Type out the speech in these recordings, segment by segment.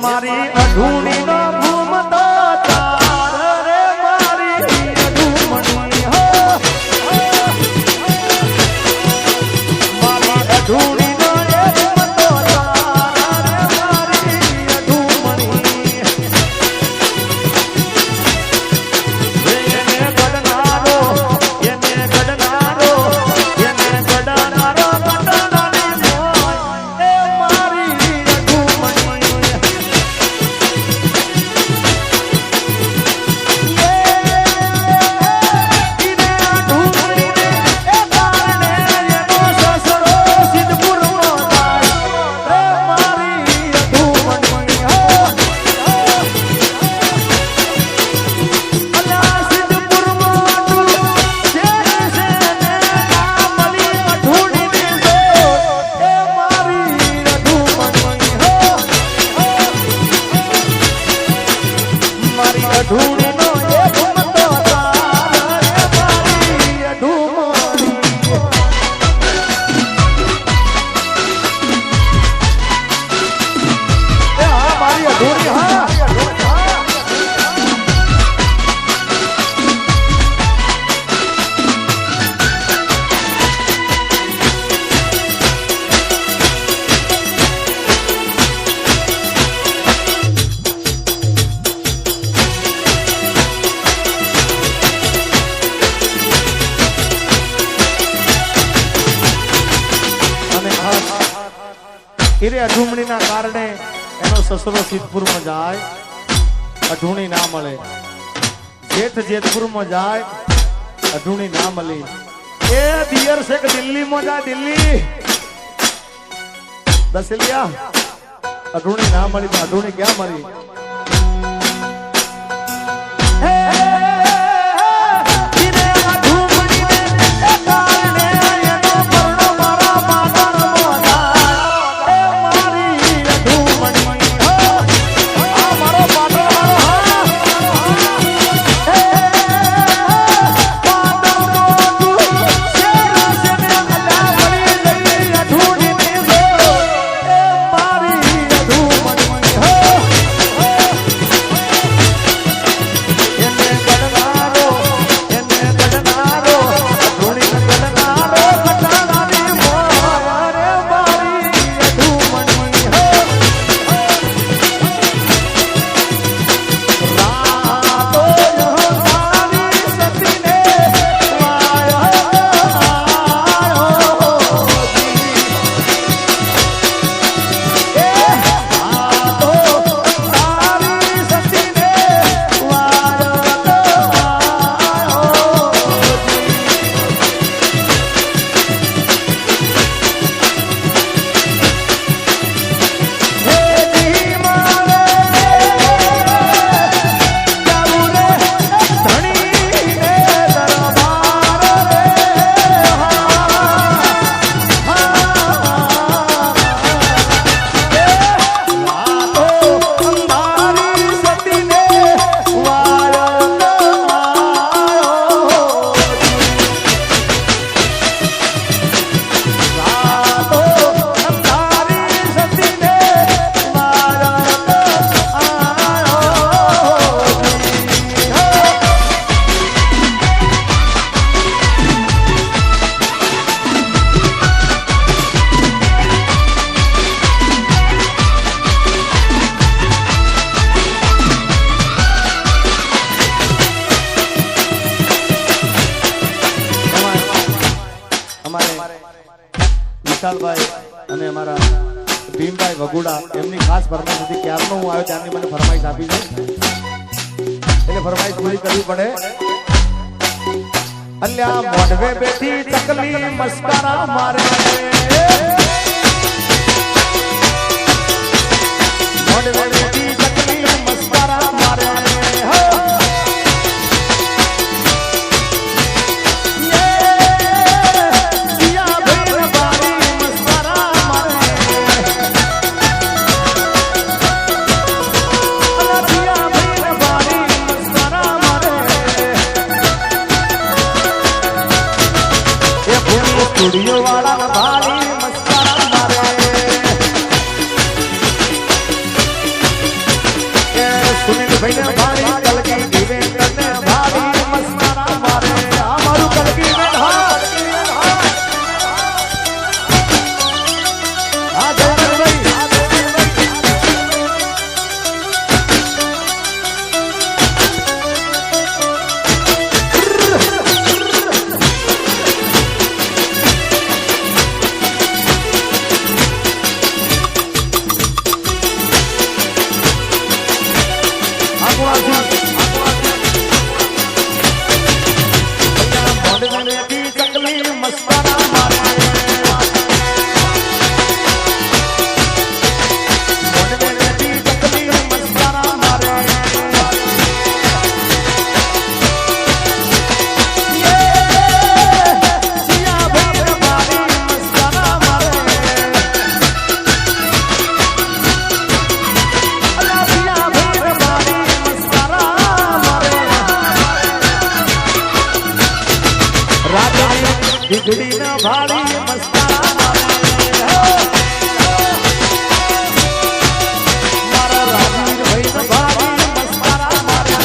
મારી અઢૂણી નો ભૂમતો તાર રે મારી અઢૂમણી હો મારી અઢૂણી નો ભૂમતો તાર રે મારી અઢૂમણી એને ગડનારો અઢૂમણી ના કારણે એનો સસરો સિદ્ધપુર માં જાય અઢૂણી ના મળે જેઠ જેતપુર માં જાય અઢૂણી ના મળી એ દિયર છે કે દિલ્હી માં જાય દિલ્હી દસલિયા અઢૂણી ના મળી તો અઢૂણી ક્યાં મળી વિશાલભાઈ અને અમારા ભીમભાઈ વગુડા એમની ખાસ ફરમાઈશ હતી ક્યારનો હું આવ્યો ત્યારની મને ફરમાઈશ આપી છે એટલે ફરમાઈશ પૂરી કરવી પડે અલ્યા મોઢવે બેઠી ચકલી મસ્કરા મારે મોઢવે બેઠી ચકલી મસ્કરા મારે સ્ટુડિયો વાળા ભાઈ મસ્કરા મારે ભાઈને ભારી કલકી જીવે તને ભારી મસ્કારા મારે આ મારું કલકી ને હા વીજળી ના ભાડી મસ્કારા મારા રાજીવ ભાઈ ના ભાડી મસ્કારા મારે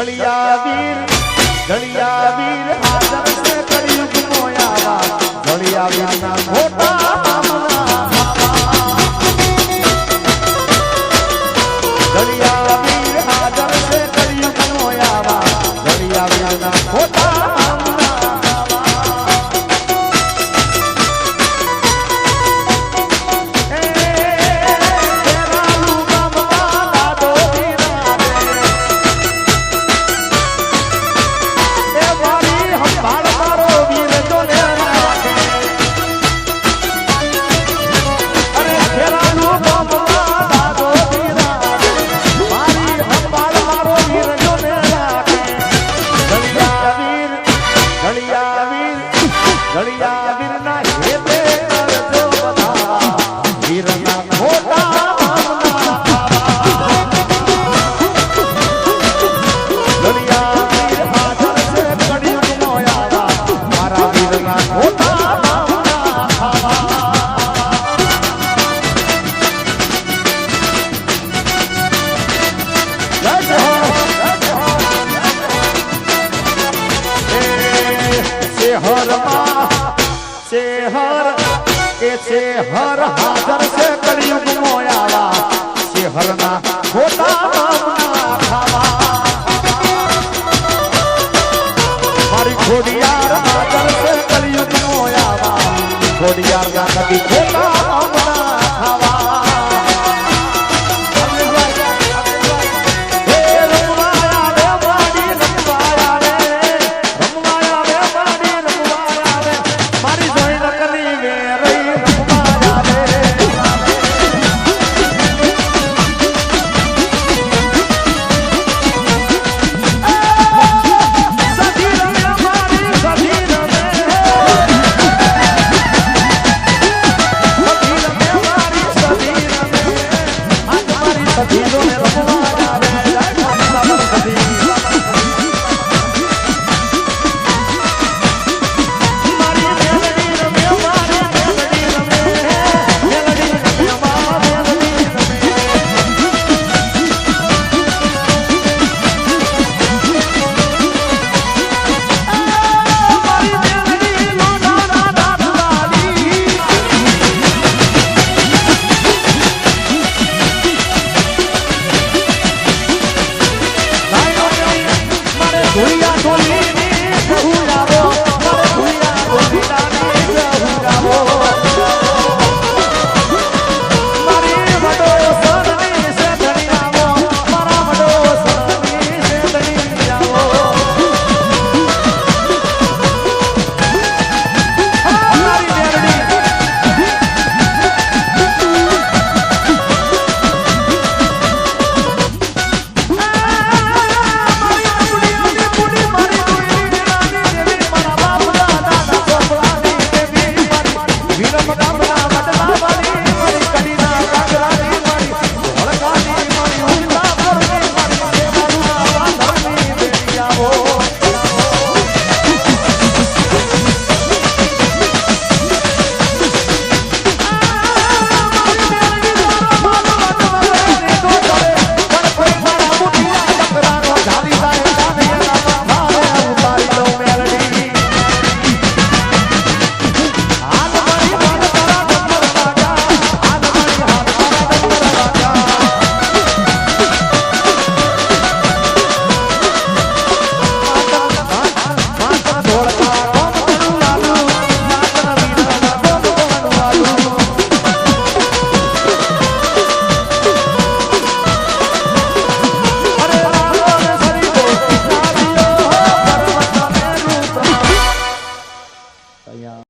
જળિયા વીર હાજર છે કળિયુગ મોયાવા જળિયા વીરના મોટા જળિયા વીર હાજર છે કળિયુગ મોયાવા જળિયા વીરના મોટા જળિયા વીરના હેતે કરજો બધા વીરના મોટા જળિયા વીર હાજર છે કળિયુગ મોયાવા મારા વીરના મોટા શેહર હાજર છે કળિયુગ મોયાવા શેહરના ખોટા નામના ખાવા મારી ખોડિયાર હાજર છે કળિયુગ મોયાવા ખોડિયાર ના કદી